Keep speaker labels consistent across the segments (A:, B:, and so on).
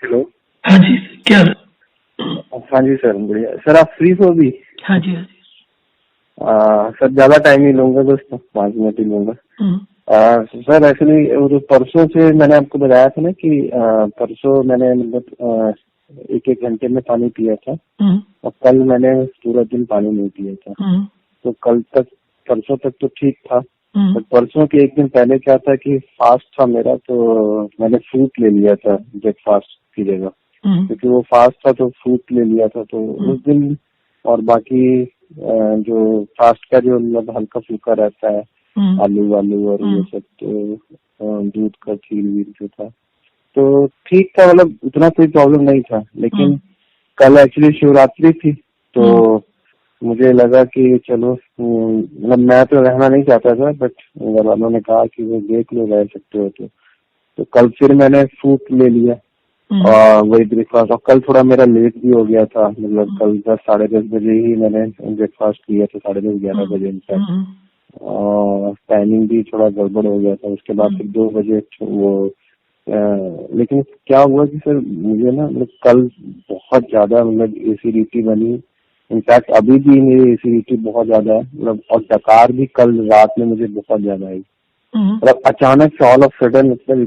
A: Hello.
B: हाँ जी, क्या?
A: हाँ जी सर, बढ़िया सर। आप फ्री हो अभी?
B: हाँ जी, हाँ जी।
A: सर ज्यादा टाइम नहीं लूंगा, बस 5 मिनट ही लूंगा। सर एक्चुअली वो जो परसों से मैंने आपको बताया था ना कि परसों मैंने मतलब 1-1 घंटे में पानी पिया था और कल मैंने पूरा दिन पानी नहीं पिया था। तो कल तक, परसों तक तो ठीक था, बट परसों के एक दिन पहले क्या था कि फास्ट था मेरा, तो मैंने फ्रूट ले लिया था ब्रेकफास्ट की जगह, क्योंकि वो फास्ट था तो फ्रूट ले लिया था। तो उस दिन और बाकी जो फास्ट का जो मतलब हल्का फुल्का रहता है, आलू वालू और ये सब, तो दूध का खीर वीर जो था तो ठीक था, मतलब उतना कोई प्रॉब्लम नहीं था। लेकिन कल एक्चुअली शिवरात्रि थी, तो मुझे लगा कि चलो, मतलब मैं तो रहना नहीं चाहता था, बट घर वालों ने कहा कि वो देख लो रह सकते हो तो कल फिर मैंने फ्रूट ले लिया और वही ब्रेकफास्ट। और कल थोड़ा मेरा लेट भी हो गया था, मतलब कल 10-10:30 बजे ही मैंने ब्रेकफास्ट किया था, 10:30-11 बजे इनफैक्ट। और टाइमिंग भी थोड़ा गड़बड़ हो गया था। उसके बाद फिर 2 बजे वो लेकिन क्या हुआ कि सर मुझे ना मतलब कल बहुत ज्यादा मतलब एसिडिटी बनी। इनफैक्ट अभी भी मेरी एसिडिटी बहुत ज्यादा है, मतलब और डकार भी कल रात में मुझे बहुत ज्यादा आई। मतलब अचानक से ऑल ऑफ सडन, मतलब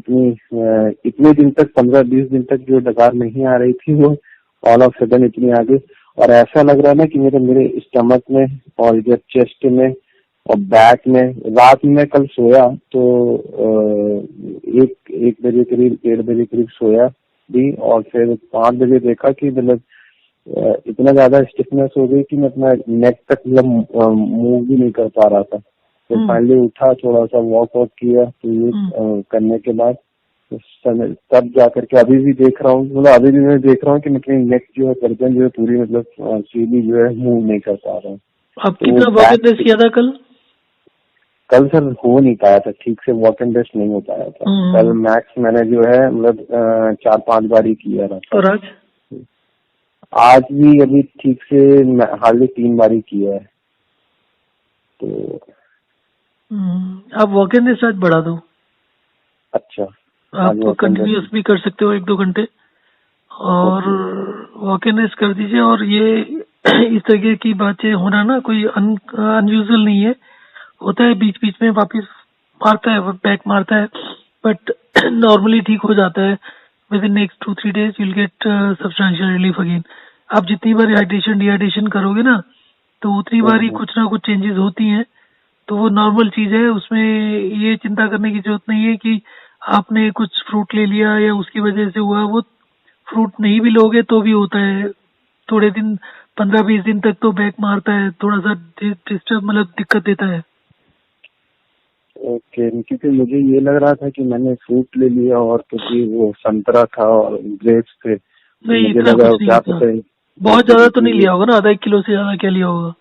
A: इतने दिन तक, 15-20 दिन तक जो डकार नहीं आ रही थी, वो ऑल ऑफ सडन इतनी आ गई। और ऐसा लग रहा है ना कि मेरे स्टमक में और इधर चेस्ट में और बैक में। रात में कल सोया तो 1 बजे करीब, 1:30 करीब सोया भी, और फिर 5 बजे देखा कि मतलब इतना ज्यादा स्टिफनेस हो गई कि मैं अपना नेक तक मतलब मूव भी नहीं कर पा रहा था। तो फाइनली उठा, थोड़ा सा वॉक वॉक किया, तो ये करने के बाद तब जाकर के अभी भी देख रहा हूँ, मतलब अभी भी मैं देख रहा हूँ कि मतलब नेक जो है, गर्दन जो है पूरी मतलब सीधी जो है मूव नहीं कर पा रहा हूँ।
B: आप कितना वॉक एंड रेस्ट किया था कल?
A: कल सर हो नहीं पाया था ठीक से, वॉक एंड रेस्ट नहीं हो पाया था कल। मैक्स मैंने जो है मतलब 4-5 बार ही किया था।
B: और
A: आज भी अभी ठीक से हार्डली 3 बार ही किया है। तो
B: आप वॉक एंड रेस्ट आज बढ़ा दो।
A: अच्छा,
B: आप कंटिन्यूस भी कर सकते हो 1-2 घंटे, और वॉक एंड रेस्ट कर दीजिए। और ये इस तरह की बातें होना ना कोई अनयूजुअल नहीं है, होता है बीच बीच में, वापस मारता है, बैक मारता है, बट नॉर्मली ठीक हो जाता है। With in next 2-3 days you'll get substantial relief again। आप जितनी बार हाइड्रेशन डिहाइड्रेशन करोगे ना, तो उतनी बार ही कुछ ना कुछ चेंजेस होती हैं। तो वो नॉर्मल चीज है, उसमें ये चिंता करने की जरूरत नहीं है कि आपने कुछ फ्रूट ले लिया या उसकी वजह से हुआ। वो फ्रूट नहीं भी लोगे तो भी होता है, थोड़े दिन, 15-20 दिन तक तो बैक मारता है, थोड़ा सा डिस्टर्ब, मतलब दिक्कत देता है।
A: ओके, क्योंकि मुझे ये लग रहा था कि मैंने फ्रूट ले लिया, और क्योंकि वो संतरा था और ग्रेप्स थे, तो
B: नहीं,
A: मुझे
B: इतना
A: लगा
B: कुछ नहीं
A: क्या
B: होता।
A: पता है
B: बहुत ज्यादा तो नहीं लिया होगा ना, आधा 1 किलो से ज्यादा क्या लिया होगा?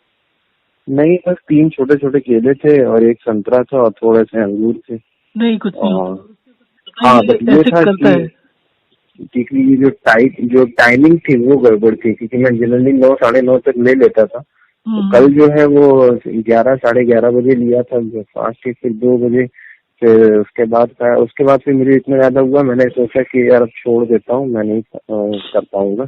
A: नहीं, बस 3 छोटे छोटे केले थे और एक संतरा था और थोड़े से अंगूर थे।
B: नहीं, कुछ नहीं
A: और
B: होता।
A: हाँ,
B: ये
A: बट ये
B: ऐसे
A: था
B: करता है।
A: क्योंकि ये जो टाइमिंग थी वो गड़बड़ थी, क्योंकि मैं जनरली 9-9:30 तक ले लेता था। तो कल जो है वो 11-11:30 बजे लिया था ब्रेकफास्ट, फिर 2 बजे। फिर उसके बाद फिर मुझे इतना ज्यादा हुआ, मैंने सोचा कि यार अब छोड़ देता हूँ, मैं नहीं कर पाऊंगा।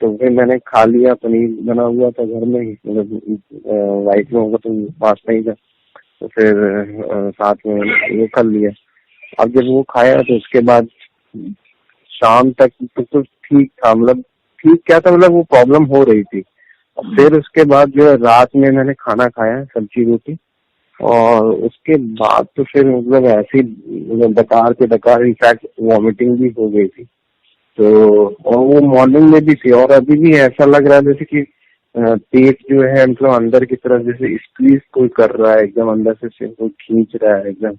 A: तो फिर मैंने खा लिया, पनीर बना हुआ था घर में ही, मतलब वाइफ में होगा तो पास नहीं था, तो फिर साथ में वो कर लिया। अब जब वो खाया तो उसके बाद शाम तक तो ठीक था, मतलब ठीक क्या था, मतलब वो प्रॉब्लम हो रही थी। और फिर उसके बाद जो है रात में मैंने खाना खाया, सब्जी रोटी, और उसके बाद तो फिर मतलब ऐसी मतलब डकार इनफैक्ट वॉमिटिंग भी हो गई थी। तो और वो मॉर्निंग में भी थी, और अभी भी ऐसा लग रहा है जैसे कि पेट जो है मतलब अंदर की तरफ जैसे स्क्वीज कोई कर रहा है, एकदम अंदर से कोई खींच रहा है एकदम।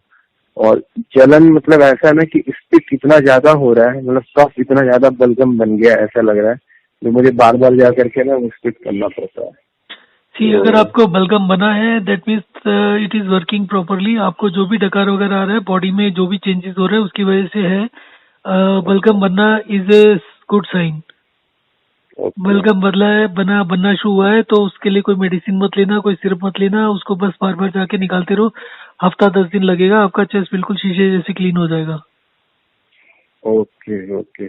A: और जलन, मतलब ऐसा है ना कि स्पिट इतना ज्यादा हो रहा है, मतलब कफ इतना ज्यादा बलगम बन गया ऐसा लग रहा है, जो मुझे बार बार जा करके ना वो स्पिट करना पड़ता है।
B: अगर आपको बलगम बना है, that means it is working properly. आपको जो भी डकार वगैरह आ रहा है बॉडी में, जो भी चेंजेस हो रहे हैं उसकी वजह से है। बलगम बनना इज ए गुड साइन। बलगम बनना शुरू हुआ है तो उसके लिए कोई मेडिसिन मत लेना, कोई सिरप मत लेना, उसको बस बार बार जाके निकालते रहो। हफ्ता 10 दिन लगेगा, आपका चेस्ट बिल्कुल शीशे जैसे क्लीन हो जाएगा।
A: Okay okay.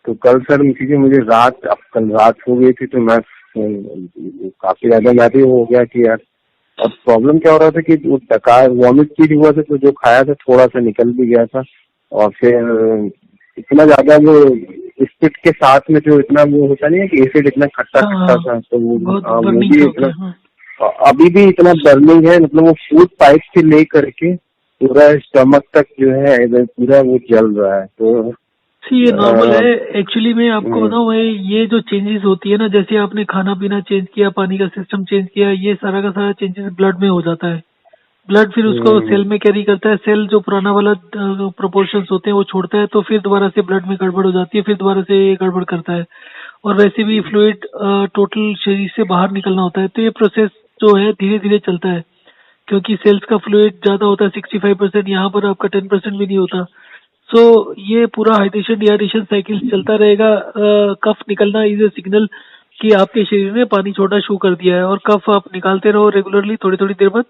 A: तो कल सर क्योंकि मुझे अब कल रात हो गई थी तो मैं काफी ज्यादा मैं भी हो गया कि यार, अब प्रॉब्लम क्या हो रहा था कि वो डकार वॉमिट फील हुआ था, तो जो खाया था थोड़ा सा निकल भी गया था, और फिर इतना ज्यादा वो स्पिट के साथ में जो इतना वो होता नहीं है कि एसिड इतना खट्टा खट्टा था, तो वो भी इतना अभी भी इतना बर्निंग है, मतलब वो फूड पाइप से ले करके पूरा स्टमक तक जो है पूरा वो जल रहा है। तो
B: ये नॉर्मल है एक्चुअली। मैं आपको बताऊं भाई, ये जो चेंजेस होती है ना, जैसे आपने खाना पीना चेंज किया, पानी का सिस्टम चेंज किया, ये सारा का सारा चेंजेस ब्लड में हो जाता है। ब्लड फिर उसको सेल में कैरी करता है, सेल जो पुराना वाला प्रोपोर्शंस होते हैं वो छोड़ता है, तो फिर दोबारा से ब्लड में गड़बड़ हो जाती है, फिर दोबारा से ये गड़बड़ करता है। और वैसे भी फ्लूइड टोटल शरीर से बाहर निकलना होता है, तो ये प्रोसेस जो है धीरे धीरे चलता है, क्योंकि सेल्स का फ्लूइड ज्यादा होता है 65%, यहाँ पर आपका 10% भी नहीं होता। सो ये पूरा हाइड्रेशन डिहाइड्रेशन साइकिल चलता रहेगा। कफ निकलना इज ए सिग्नल कि आपके शरीर ने पानी छोड़ना शुरू कर दिया है, और कफ आप निकालते रहो रेगुलरली, थोड़ी थोड़ी देर बाद,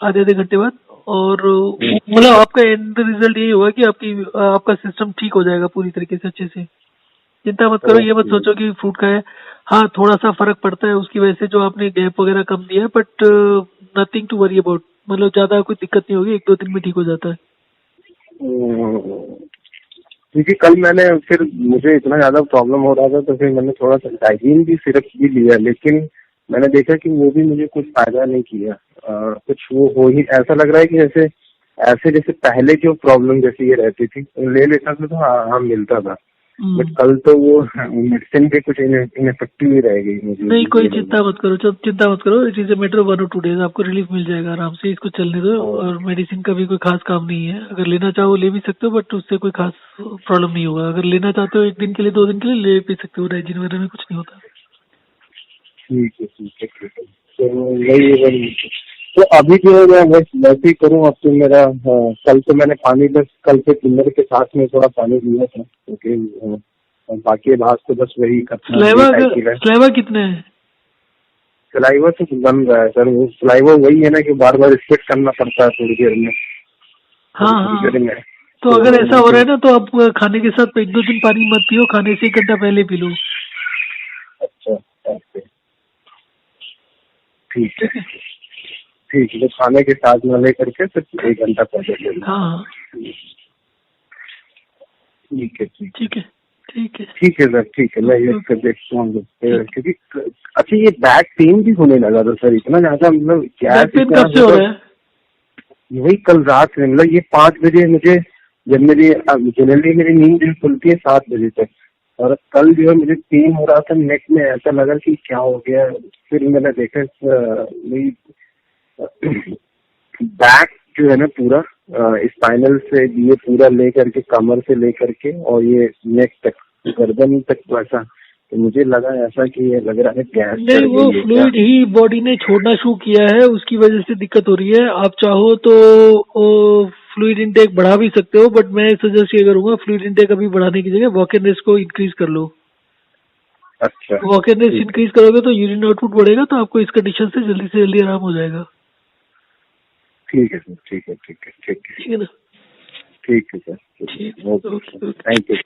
B: आधे आधे घंटे बाद, और मतलब आपका एंड रिजल्ट यही होगा कि आपका सिस्टम ठीक हो जाएगा पूरी तरीके से अच्छे से। चिंता मत करो, ये मत सोचो कि फ्रूट का है। हाँ, थोड़ा सा फर्क पड़ता है उसकी वजह से, जो आपने गैप वगैरह कम दिया है, but nothing to worry about, मतलब ज्यादा कोई दिक्कत नहीं होगी, 1-2 दिन में ठीक हो जाता है।
A: क्योंकि कल मैंने फिर मुझे इतना ज्यादा प्रॉब्लम हो रहा था, तो फिर मैंने थोड़ा सा डाइजीन भी सिरप भी लिया, लेकिन मैंने देखा कि वो भी मुझे कुछ फायदा नहीं किया। कुछ वो हो ही ऐसा लग रहा है कि जैसे पहले जो प्रॉब्लम जैसी ये रहती थी, ले लेता था तो हाँ मिलता था, बट कल तो वो मेडिसिन भी कुछ इनफेक्टिव ही रह गई मुझे।
B: नहीं, कोई चिंता मत करो, चिंता मत करो, it is a matter of 1 or 2 days, आपको रिलीफ मिल जाएगा आराम से, इसको चलने दो। और मेडिसिन का भी कोई खास काम नहीं है, अगर लेना चाहो ले भी सकते हो, बट उससे कोई खास प्रॉब्लम नहीं होगा। अगर लेना चाहते हो 1 दिन के लिए 2 दिन के लिए ले भी सकते हो, डाइजीन वगैरह में कुछ नहीं होता।
A: ठीक है ठीक है ठीक है, तो वही तो अभी जो है मैं वैसे ही करूँ। अब तो मेरा कल तो मैंने पानी बस कल से डिनर के साथ में थोड़ा पानी लिया था, क्योंकि बाकी भाग तो बस वही करना है।
B: स्लाइवा कितने है?
A: सलाइवा तो बन रहा है सर, वो सलाइवा वही है ना कि बार बार स्पिट करना पड़ता है थोड़ी देर में।
B: हाँ, तो अगर ऐसा हो रहा है ना, तो आप खाने के साथ 1-2 दिन पानी मत पियो, खाने से 1 घंटा पहले पी लो।
A: अच्छा ठीक है ठीक है, तो खाने के साथ में लेकर के फिर 1 घंटा पहले।
B: हाँ
A: ठीक है
B: ठीक है ठीक है
A: ठीक है सर, ठीक है, मैं ये कर देखता हूँ। क्योंकि अच्छा ये बैक पेन भी होने लगा था सर, इतना ज्यादा, मतलब क्या
B: कब से हो रहा है?
A: वही कल रात में, मतलब ये 5 बजे मुझे, जब जनरली मेरी नींद खुलती है 7 बजे तक, और कल जो है मुझे पेन हो रहा था नेक में, ऐसा लगा कि क्या हो गया। फिर मैंने देखा बैक जो है ना पूरा स्पाइनल से ये पूरा लेकर के कमर से लेकर के और ये नेक तक गर्दन तक, वैसा तो मुझे लगा ऐसा कि ये लग रहा है गैस।
B: नहीं, वो फ्लूइड ही बॉडी ने छोड़ना शुरू किया है, उसकी वजह से दिक्कत हो रही है। आप चाहो तो फ्लूइड इनटेक बढ़ा भी सकते हो, बट मैं सजेस्ट ये करूंगा, फ्लूइड इनटेक अभी बढ़ाने की जगह वॉक एंड रेस्ट को इंक्रीज कर लो।
A: अच्छा,
B: वॉक एंड रेस्ट इंक्रीज करोगे तो यूरिन आउटपुट बढ़ेगा, तो आपको इस कंडीशन से जल्दी आराम हो जाएगा।
A: ठीक है सर, ठीक है ठीक है ठीक है
B: ठीक है ना?
A: ठीक है सर,
B: ठीक,
A: थैंक यू।